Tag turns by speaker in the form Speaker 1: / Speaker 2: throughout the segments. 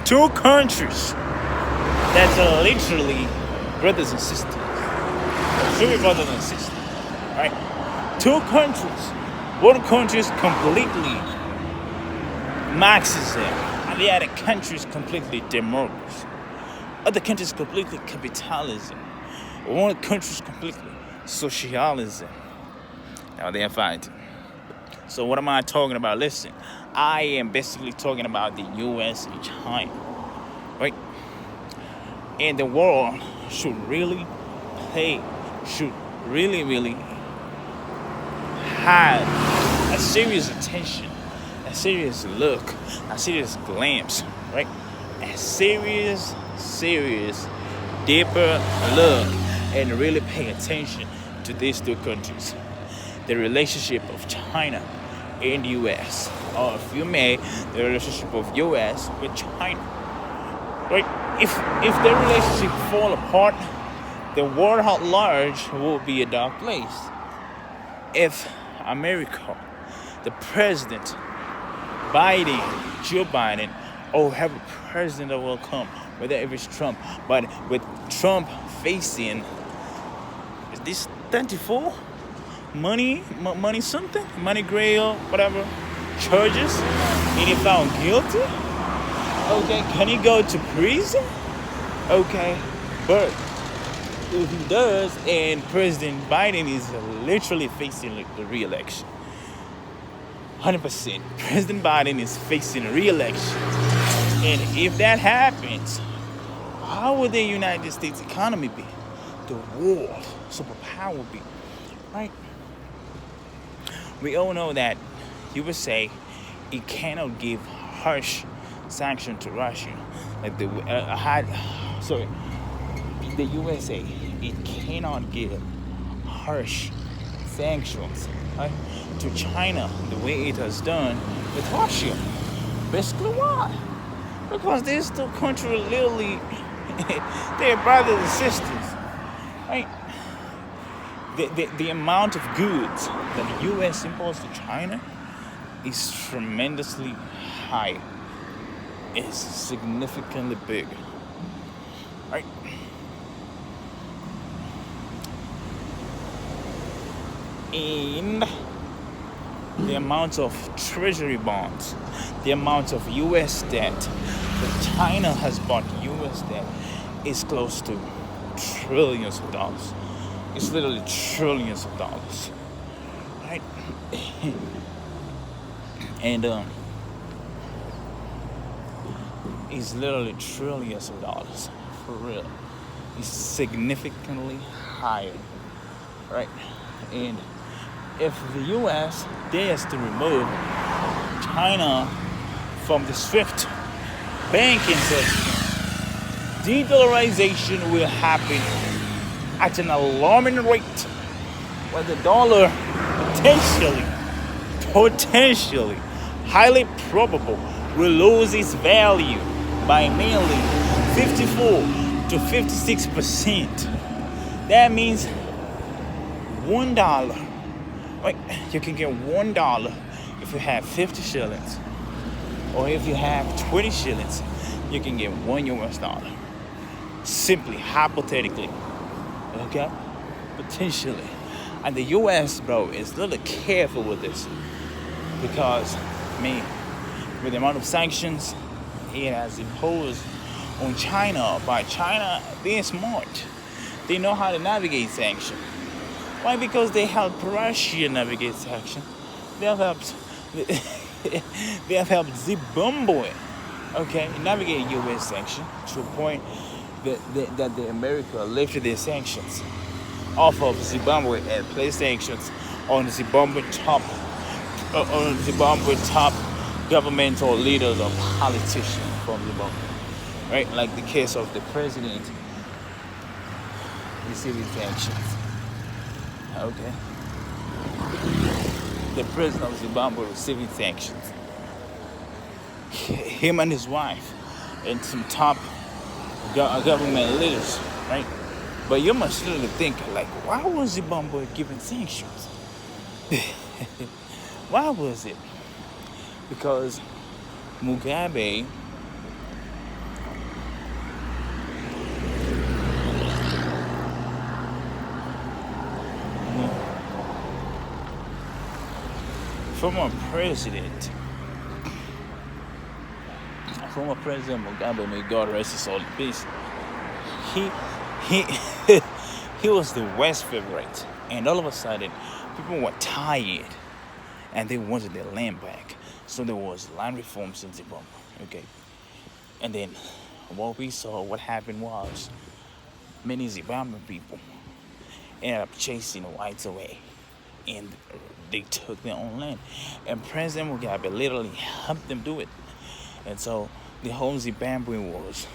Speaker 1: Two countries that are literally brothers and sisters. Truly brothers and sisters. Right? Two countries. One country is completely Marxism, and the other country is completely democracy. Other countries completely capitalism. One country is completely socialism. Now they are fighting. So what am I talking about? Listen, I am basically talking about the US and China, right? And the world should really really have a serious attention, a serious look, a serious glance, right? A serious, deeper look and really pay attention to these two countries. The relationship of China and the US, or if you may, the relationship of US with China. Right? If the relationship fall apart, the world at large will be a dark place. If America, the president, Joe Biden, or whoever president that will come, whether it is Trump, but with Trump facing, is this 34? Money something? Money grail, whatever, charges, and he found guilty? Okay, can he go to prison? Okay, but if he does, and President Biden is literally facing the re-election, 100%, President Biden is facing re-election, and if that happens, how would the United States economy be? The world superpower be, right? We all know that USA, it cannot give harsh sanction to Russia, like the USA, it cannot give harsh sanctions, right, to China the way it has done with Russia. Basically, why? Because these two countries literally they're brothers and sisters, right? The amount of goods that the U.S. imports to China is tremendously high. It's significantly big, right? And the amount of treasury bonds, the amount of U.S. debt that China has bought U.S. debt is close to trillions of dollars. It's literally trillions of dollars, right? And it's literally trillions of dollars, for real. It's significantly higher, right? And if the U.S. dares to remove China from the SWIFT banking system, de-dollarization will happen at an alarming rate, where the dollar potentially, highly probable, will lose its value by mainly 54 to 56%. That means $1. Right? You can get $1 if you have 50 shillings, or if you have 20 shillings, you can get $1. Simply, hypothetically. Okay? Potentially. And the US, bro, is a little careful with this. Because, with the amount of sanctions it has imposed on China, by China being smart, they know how to navigate sanctions. Why? Because they helped Russia navigate sanctions. They have helped Zimbabwe, okay, navigate U.S. sanctions to a point that the America lifted their sanctions off of Zimbabwe and placed sanctions on Zimbabwe top governmental leaders or politicians from Zimbabwe, right? Like the case of the president receiving sanctions. Okay. The president of Zimbabwe receiving sanctions. Him and his wife and some top government leaders, right? But you must really think, like, why was Zimbabwe given sanctions? Why was it? Because Mugabe former president, former President Mugabe, may God rest his soul in peace. He he he was the West favorite, and all of a sudden, people were tired, and they wanted their land back. So there was land reforms in Zimbabwe. Okay, and then what happened was many Zimbabwean people ended up chasing the whites away, and they took their own land. And President Mugabe literally helped them do it. And so the whole Zimbabwe was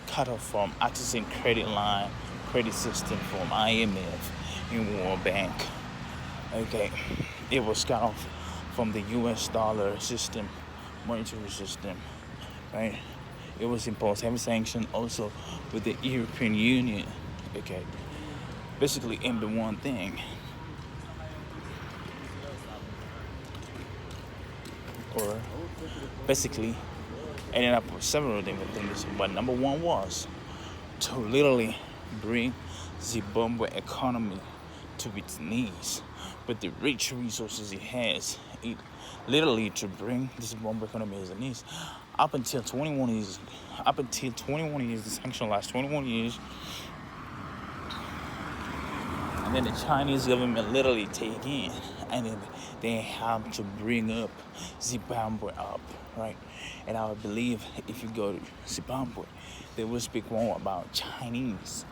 Speaker 1: cut off from accessing credit system from IMF and World Bank. Okay, it was cut off from the US dollar system, monetary system, right? It was imposed heavy sanction also with the European Union. Okay, basically aimed at one thing. Or basically ended up with several different things. But number one was to literally bring Zimbabwe economy to its knees. With the rich resources it has, it literally to bring the Zimbabwe economy to its knees. Up until 21 years, the sanction lasts 21 years. And then the Chinese government literally take in, and then they have to bring up Zimbabwe up, right? And I would believe if you go to Zimbabwe, they will speak more about Chinese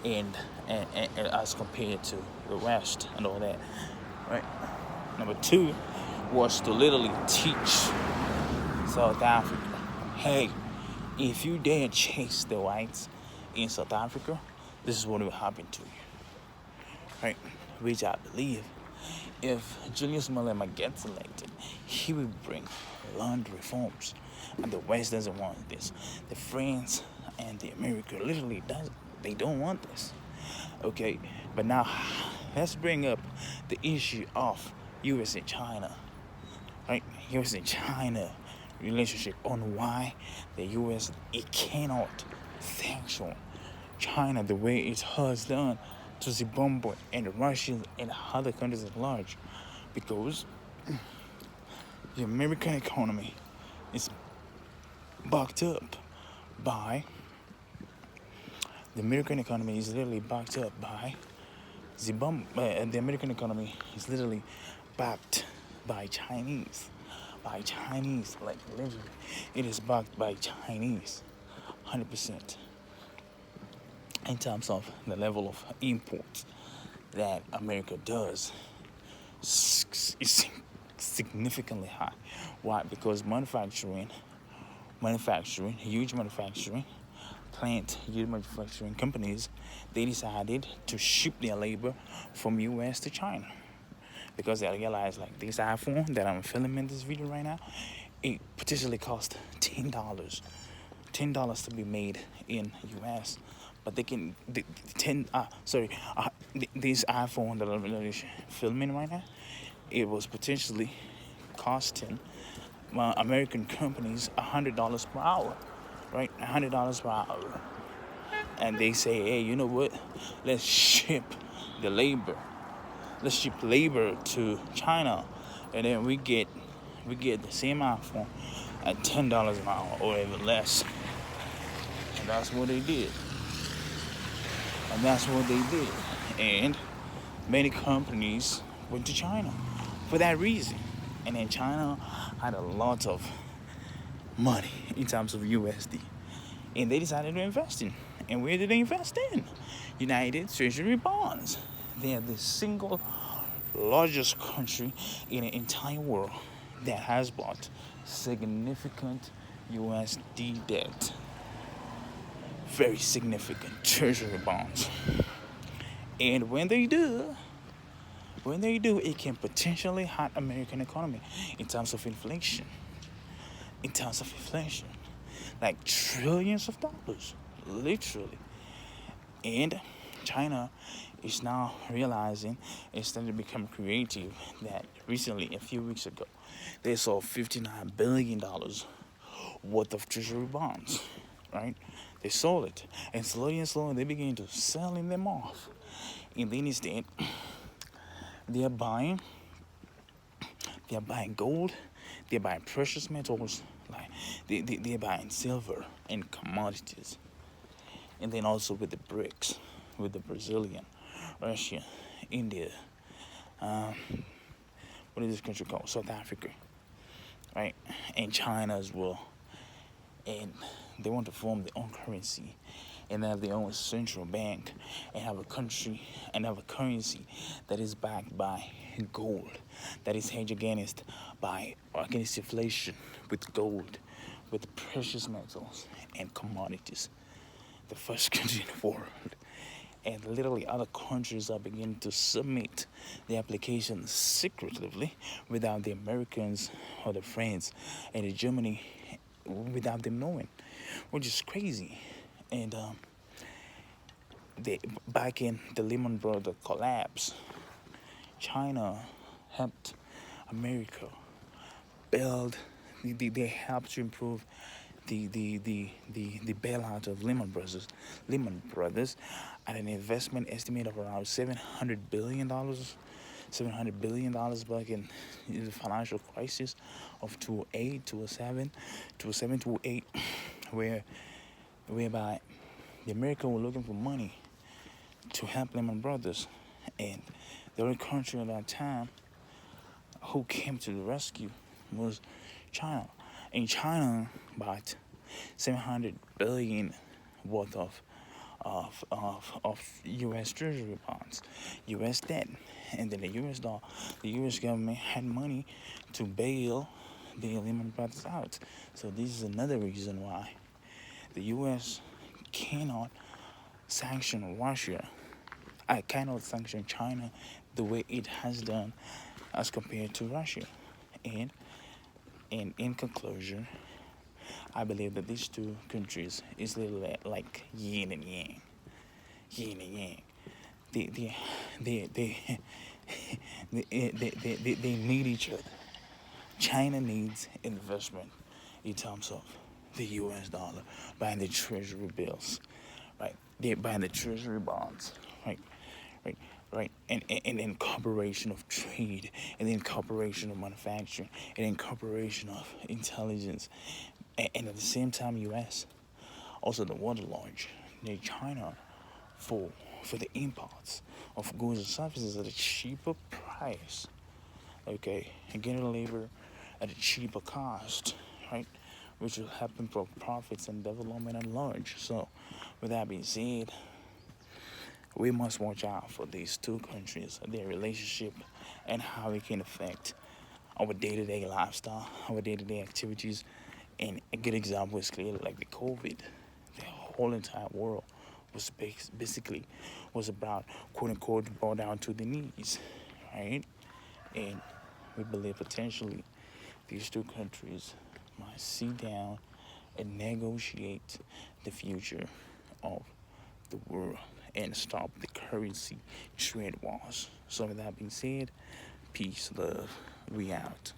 Speaker 1: and as compared to the West and all that, right? Number two was to literally teach South Africa, hey, if you dare chase the whites in South Africa, this is what will happen to you. Right, which I believe if Julius Malema gets elected, he will bring land reforms, and the West doesn't want this. The France and the America literally they don't want this. Okay, but now let's bring up the issue of U.S. and China. Right, U.S. and China relationship on why the U.S. it cannot sanction China the way it has done to Zimbabwe and Russia and other countries at large, because the American economy is backed up by Zimbabwe. The American economy is literally backed by Chinese, like literally, it is backed by Chinese, 100%. In terms of the level of imports that America does is significantly high. Why? Because huge manufacturing companies, they decided to ship their labor from US to China, because they realized like this iPhone that I'm filming this video right now, it potentially costs $10 to be made in US. But they can this iPhone that I'm filming right now, it was potentially costing American companies $100 per hour, right? $100 per hour, and they say, hey, you know what? Let's ship labor to China, and then we get the same iPhone at $10 an hour or even less, and that's what they did. And many companies went to China for that reason. And then China had a lot of money in terms of USD. And they decided to invest in. And where did they invest in? United Treasury bonds. They are the single largest country in the entire world that has bought significant USD debt. Very significant treasury bonds. And when they do, it can potentially hurt American economy in terms of inflation. Like trillions of dollars, literally. And China is now realizing, it's starting to become creative, that recently, a few weeks ago, they saw $59 billion worth of treasury bonds, right? They sold it, and slowly they began to selling them off. And then instead, they are buying They're buying gold, they're buying precious metals, like they're buying silver and commodities. And then also with the BRICS, with the Brazilian, Russia, India, um, what is this country called? South Africa, right? And China as well. And they want to form their own currency and have their own central bank and have a country and have a currency that is backed by gold, that is hedged against inflation with gold, with precious metals and commodities. The first country in the world. And literally other countries are beginning to submit the applications secretively without the Americans or the France and the Germany without them knowing, which is crazy. And back in the Lehman Brothers collapse, China helped America build. They helped to improve the bailout of Lehman Brothers, at an investment estimate of around $700 billion. $700 billion back in the financial crisis of 2008, 2007, 2008, whereby the Americans were looking for money to help Lehman Brothers, and the only country at that time who came to the rescue was China. And China bought 700 billion worth of U.S. Treasury bonds, U.S. debt, and then the U.S. government had money to bail the Lehman Brothers out. So this is another reason why the U.S. cannot sanction Russia. I cannot sanction China the way it has done as compared to Russia. And in conclusion, I believe that these two countries is literally like yin and yang. Yin and yang. They they they they they need each other. China needs investment in terms of the US dollar, buying the treasury bills, right? They're buying the treasury bonds, right? Right, right, and incorporation of trade, and the incorporation of manufacturing, and incorporation of intelligence, and at the same time, U.S. also the water lodge near China for the imports of goods and services at a cheaper price, okay, and get it delivered at a cheaper cost, right, which will happen for profits and development at large. So, with that being said, we must watch out for these two countries, their relationship, and how it can affect our day-to-day lifestyle, our day-to-day activities. And a good example is clearly like the COVID. The whole entire world was basically was about quote unquote brought down to the knees, right? And we believe potentially these two countries might sit down and negotiate the future of the world and stop the currency trade wars. So with that being said, peace, love, we out.